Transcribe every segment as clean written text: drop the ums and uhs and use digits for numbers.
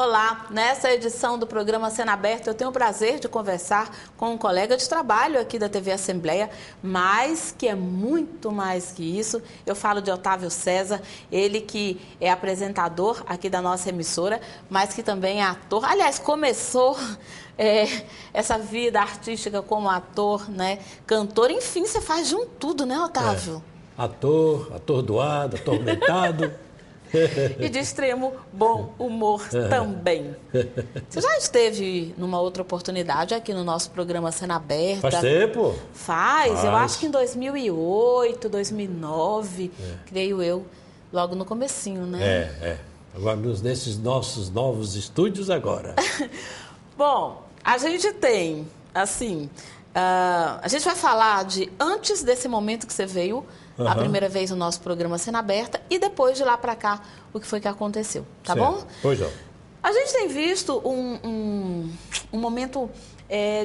Olá, nessa edição do programa Cena Aberta eu tenho o prazer de conversar com um colega de trabalho aqui da TV Assembleia, mas que é muito mais que isso. Eu falo de Otávio César, ele que é apresentador aqui da nossa emissora, mas que também é ator. Aliás, começou essa vida artística como ator, né? Cantor, enfim, você faz de um tudo, né, Otávio? Atordoado, atormentado. E de extremo bom humor também. Você já esteve numa outra oportunidade aqui no nosso programa Cena Aberta? Faz tempo? Faz. Eu acho que em 2008, 2009, creio eu, logo no comecinho, né? Agora, nesses nossos novos estúdios agora. Bom, a gente tem, assim, a gente vai falar de antes desse momento que você veio, a primeira vez no nosso programa Cena Aberta, e depois de lá para cá, o que foi que aconteceu, tá bom? Pois não. A gente tem visto um momento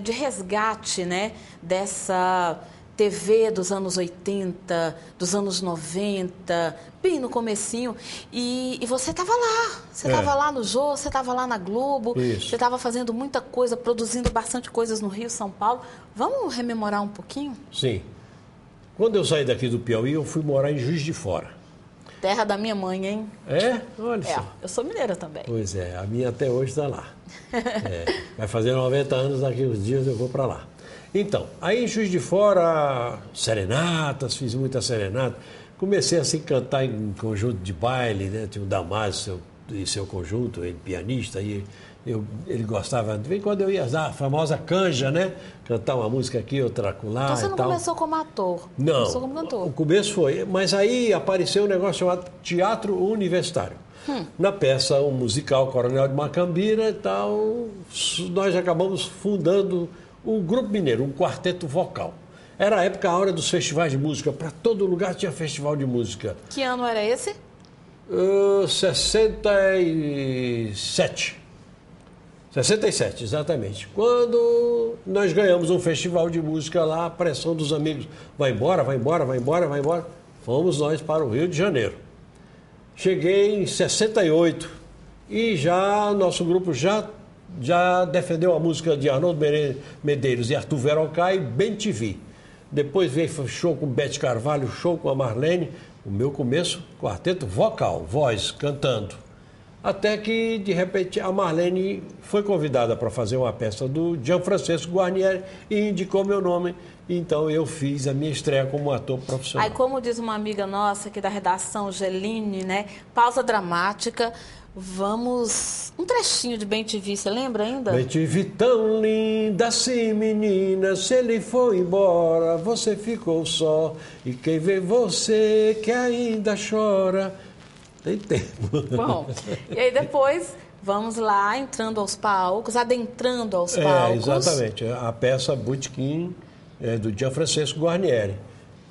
de resgate, né, dessa TV dos anos 80, dos anos 90, bem no comecinho, e você estava lá, você estava lá no Jô, você estava lá na Globo, Isso. você estava fazendo muita coisa, produzindo bastante coisas no Rio, São Paulo. Vamos rememorar um pouquinho? Sim. Quando eu saí daqui do Piauí, eu fui morar em Juiz de Fora. Terra da minha mãe, hein? É? Olha só. Eu sou mineira também. Pois é, a minha até hoje está lá. Vai fazer 90 anos, daqui uns dias eu vou para lá. Então, aí em Juiz de Fora, serenatas, fiz muita serenata. Comecei assim a cantar em conjunto de baile, né? Tinha o Damásio e seu conjunto, ele pianista, e ele gostava, de vez em quando eu ia usar a famosa canja, né? Cantar uma música aqui, outra acolá. Então você não e tal. começou como ator? Não, começou como cantor. O começo foi, mas aí apareceu um negócio chamado Teatro Universitário. Na peça, um musical Coronel de Macambira e tal, nós acabamos fundando um grupo mineiro, um quarteto vocal. Era a época, a hora dos festivais de música, para todo lugar tinha festival de música. Que ano era esse? 67. 67, exatamente. Quando nós ganhamos um festival de música lá, a pressão dos amigos, vai embora, vai embora, vai embora, vai embora. Fomos nós para o Rio de Janeiro. Cheguei em 68 e nosso grupo já defendeu a música de Arnoldo Medeiros e Arthur Verocai, Bem Te Vi. Depois veio show com Bete Carvalho, show com a Marlene. O meu começo, quarteto vocal, voz, cantando. Até que, de repente, a Marlene foi convidada para fazer uma peça do Gianfrancesco Guarnieri e indicou meu nome. Então, eu fiz a minha estreia como ator profissional. Aí, como diz uma amiga nossa aqui da redação, Geline, né? Pausa dramática. Vamos... Um trechinho de Bem Te Vi, você lembra ainda? Bem te vi tão linda assim, menina, se ele foi embora, você ficou só. E quem vê você que ainda chora... Tem tempo. Bom, e aí depois vamos lá, entrando aos palcos, adentrando aos palcos. Exatamente. A peça Botequim do Gianfrancesco Guarnieri.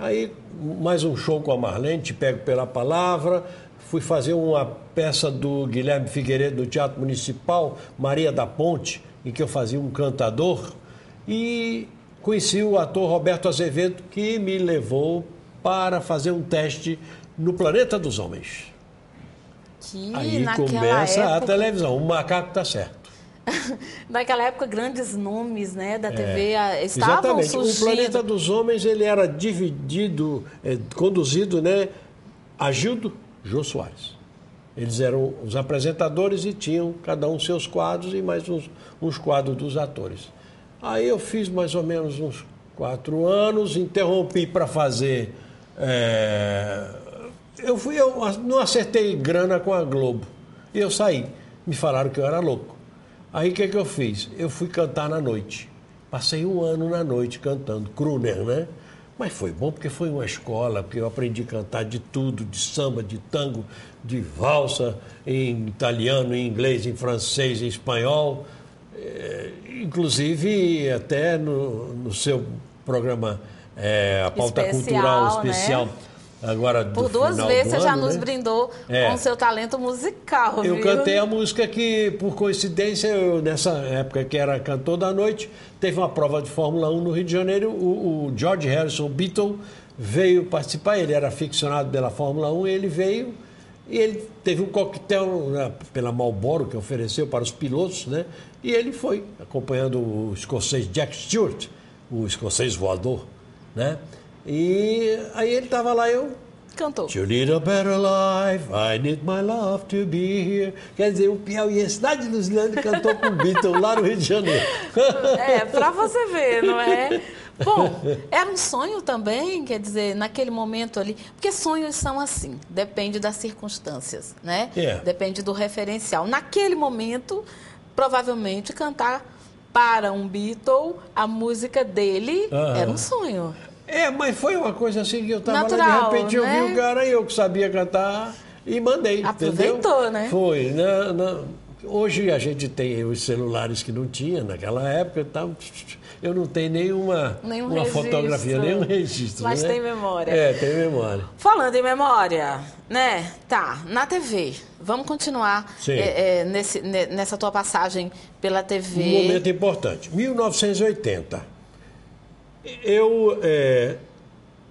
Aí, mais um show com a Marlene, Te Pego Pela Palavra. Fui fazer uma peça do Guilherme Figueiredo no Teatro Municipal, Maria da Ponte, em que eu fazia um cantador. E conheci o ator Roberto Azevedo, que me levou para fazer um teste no Planeta dos Homens. Aí começa a televisão, o macaco tá certo. Naquela época, grandes nomes, né, da TV estavam surgindo. O Planeta dos Homens, ele era conduzido, né, Agildo, Jô Soares. Eles eram os apresentadores e tinham cada um seus quadros e mais uns quadros dos atores. Aí eu fiz mais ou menos uns 4 anos, interrompi para fazer... Eu não acertei grana com a Globo. E eu saí. Me falaram que eu era louco. Aí o que eu fiz? Eu fui cantar na noite. Passei 1 ano na noite cantando, crooner, né? Mas foi bom porque foi uma escola, porque eu aprendi a cantar de tudo, de samba, de tango, de valsa, em italiano, em inglês, em francês, em espanhol. Inclusive, até no seu programa, a pauta cultural especial... Né? Agora, por 2 vezes você já nos né? brindou com o seu talento musical, Eu viu? cantei a música que, por coincidência, nessa época que era cantor da noite, teve uma prova de Fórmula 1 no Rio de Janeiro, o George Harrison, Beatle, veio participar, ele era aficionado pela Fórmula 1, ele veio E ele teve um coquetel pela Marlboro que ofereceu para os pilotos, né? E ele foi acompanhando o escocês Jack Stewart, o escocês voador, né? E aí ele estava lá, eu... Cantou. To lead a better life, I need my love to be here. Quer dizer, o piauiense lá de Luzilândia cantou com o Beatle lá no Rio de Janeiro. Para você ver, não é? Bom, era um sonho também, quer dizer, naquele momento ali, porque sonhos são assim, depende das circunstâncias, né? Depende do referencial. Naquele momento, provavelmente cantar para um Beatle a música dele era um sonho. Mas foi uma coisa assim que eu estava natural, lá, de repente eu né? vi o cara, eu que sabia cantar e mandei. Aproveitou, entendeu? Né? Foi. Hoje a gente tem os celulares que não tinha naquela época, então eu não tenho nenhuma fotografia, nenhum registro. Mas né? tem memória. Tem memória. Falando em memória, né? Tá, na TV. Vamos continuar nessa tua passagem pela TV. Um momento importante. 1980.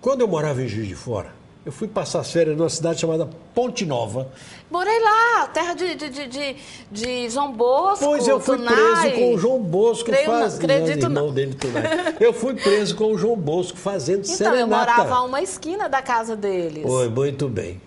Quando eu morava em Juiz de Fora, eu fui passar as férias numa cidade chamada Ponte Nova. Morei lá, terra de João Bosco. Pois eu fui preso com o João Bosco acredito não. Dele, Tunai. Eu fui preso com o João Bosco fazendo serenata. Eu morava a uma esquina da casa deles. Foi, muito bem.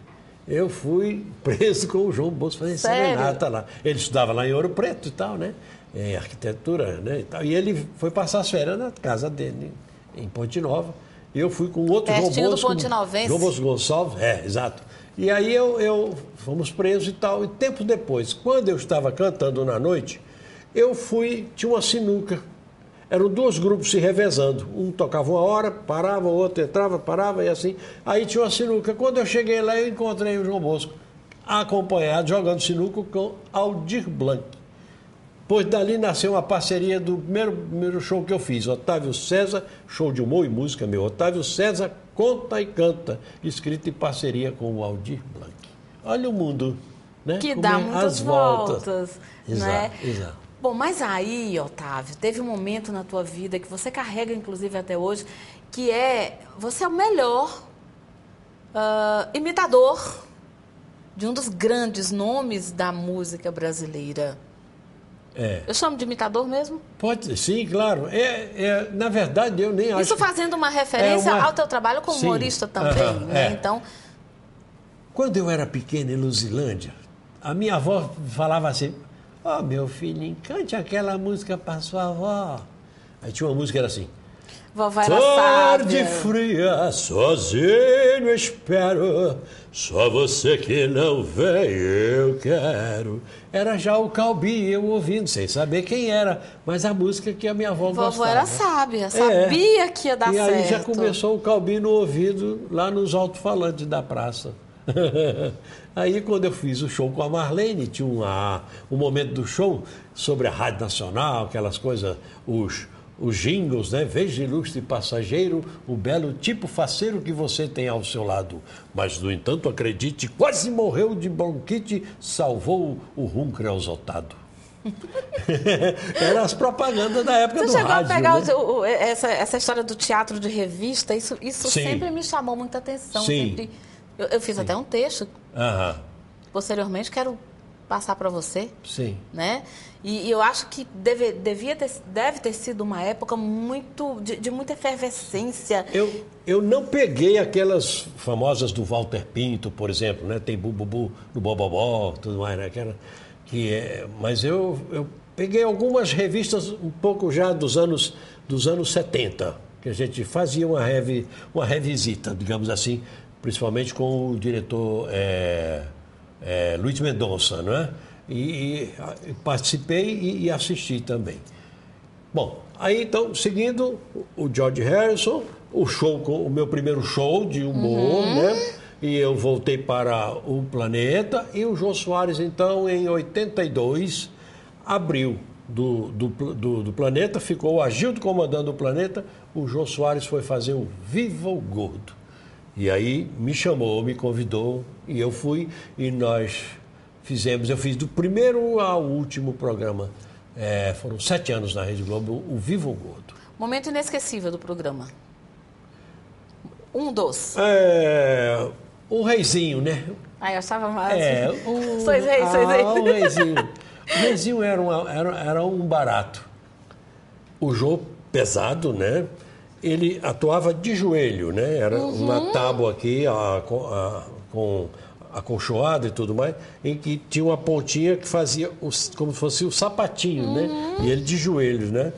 Eu fui preso com o João Bosco fazendo serenata lá. Ele estudava lá em Ouro Preto e tal, né? Em arquitetura, né? E ele foi passar as férias na casa dele, em Ponte Nova. E eu fui com outro João Bosco. Do Ponte Novense. João Bosco Gonçalves, exato. E aí eu fomos presos e tal. E tempo depois, quando eu estava cantando na noite, tinha uma sinuca. Eram 2 grupos se revezando. Um tocava uma hora, parava, o outro entrava, parava e assim. Aí tinha uma sinuca. Quando eu cheguei lá, eu encontrei o João Bosco, acompanhado, jogando sinuca com Aldir Blanc. Pois dali nasceu uma parceria do primeiro show que eu fiz. Otávio César, show de humor e música meu. Otávio César conta e canta, escrito em parceria com o Aldir Blanc. Olha o mundo, né? Que dá muitas voltas, né? Exato. Bom, mas aí, Otávio, teve um momento na tua vida que você carrega, inclusive até hoje, que você é o melhor imitador de um dos grandes nomes da música brasileira. Eu chamo de imitador mesmo? Pode, sim, claro. Na verdade, eu nem acho... Isso fazendo uma referência ao teu trabalho como humorista também, né? Então... Quando eu era pequeno em Luzilândia, a minha avó falava assim, meu filhinho, cante aquela música para sua avó. Aí tinha uma música que era assim... Vovó era Tarde sábia. fria, sozinho espero, só você que não vem eu quero. Era já o Calbi, eu ouvindo, sem saber quem era, mas a música que a minha avó gostava. Vovó era sábia, sabia que ia dar certo. E aí já começou o Calbi no ouvido, lá nos alto-falantes da praça. Aí quando eu fiz o show com a Marlene, tinha um momento do show sobre a Rádio Nacional, aquelas coisas, os jingles, né? Veja, ilustre passageiro, o belo tipo faceiro que você tem ao seu lado. Mas, no entanto, acredite, quase morreu de bronquite, salvou o rum creosotado. Eram as propagandas da época do rádio. Você chegou a pegar né? essa história do teatro de revista? Isso sempre me chamou muita atenção. Sim. Sempre, eu fiz até um texto. Posteriormente, quero passar para você. Sim. Né? E eu acho que deve ter sido uma época de muita efervescência. Eu não peguei aquelas famosas do Walter Pinto, por exemplo, né? Tem Bububu no Bobobó, tudo mais, né? Mas eu peguei algumas revistas um pouco já dos anos 70, que a gente fazia uma revisita, digamos assim, principalmente com o diretor Luiz Mendonça, não é? E participei e assisti também. Bom, aí então, seguindo o George Harrison, o meu primeiro show de humor, né? E eu voltei para o Planeta, e o Jô Soares, então, em 82, abriu do Planeta, ficou o Agildo comandando o Planeta, o Jô Soares foi fazer o Viva o Gordo. E aí me chamou, me convidou, e eu fui, e eu fiz do primeiro ao último programa, foram 7 anos na Rede Globo, o Viva o Gordo. Momento inesquecível do programa. Um dos. O Reizinho, né? Aí eu achava mais. Sois reis, sois reis. O Reizinho. O Reizinho era um barato. O Jô, pesado, né? Ele atuava de joelho, né? Era uma tábua aqui com acolchoada e tudo mais, em que tinha uma pontinha que fazia como se fosse o sapatinho, né? E ele de joelhos, né?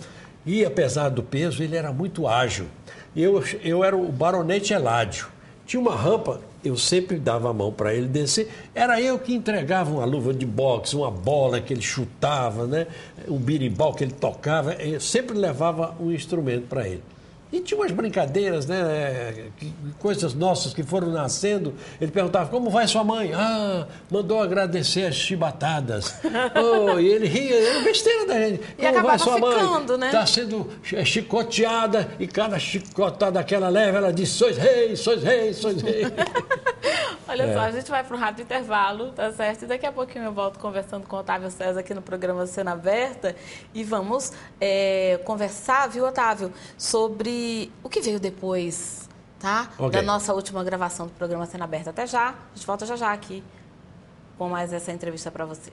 E apesar do peso, ele era muito ágil. Eu era o baronete Eládio. Tinha uma rampa, eu sempre dava a mão para ele descer. Era eu que entregava uma luva de boxe, uma bola que ele chutava, né? Um birimbau que ele tocava. Eu sempre levava um instrumento para ele. E tinha umas brincadeiras, né? Coisas nossas que foram nascendo. Ele perguntava, como vai sua mãe? Ah, mandou agradecer as chibatadas. Oh, e ele ria, era besteira da gente. Como vai sua mãe? Né? Está sendo chicoteada e cada chicotada que ela leva, ela diz, sois reis, sois reis, sois reis. Olha só, a gente vai para um rápido intervalo, tá certo? E daqui a pouquinho eu volto conversando com o Otávio César aqui no programa Cena Aberta e vamos conversar, viu, Otávio, sobre o que veio depois, tá? Okay. Da nossa última gravação do programa Cena Aberta. Até já, a gente volta já aqui com mais essa entrevista para você.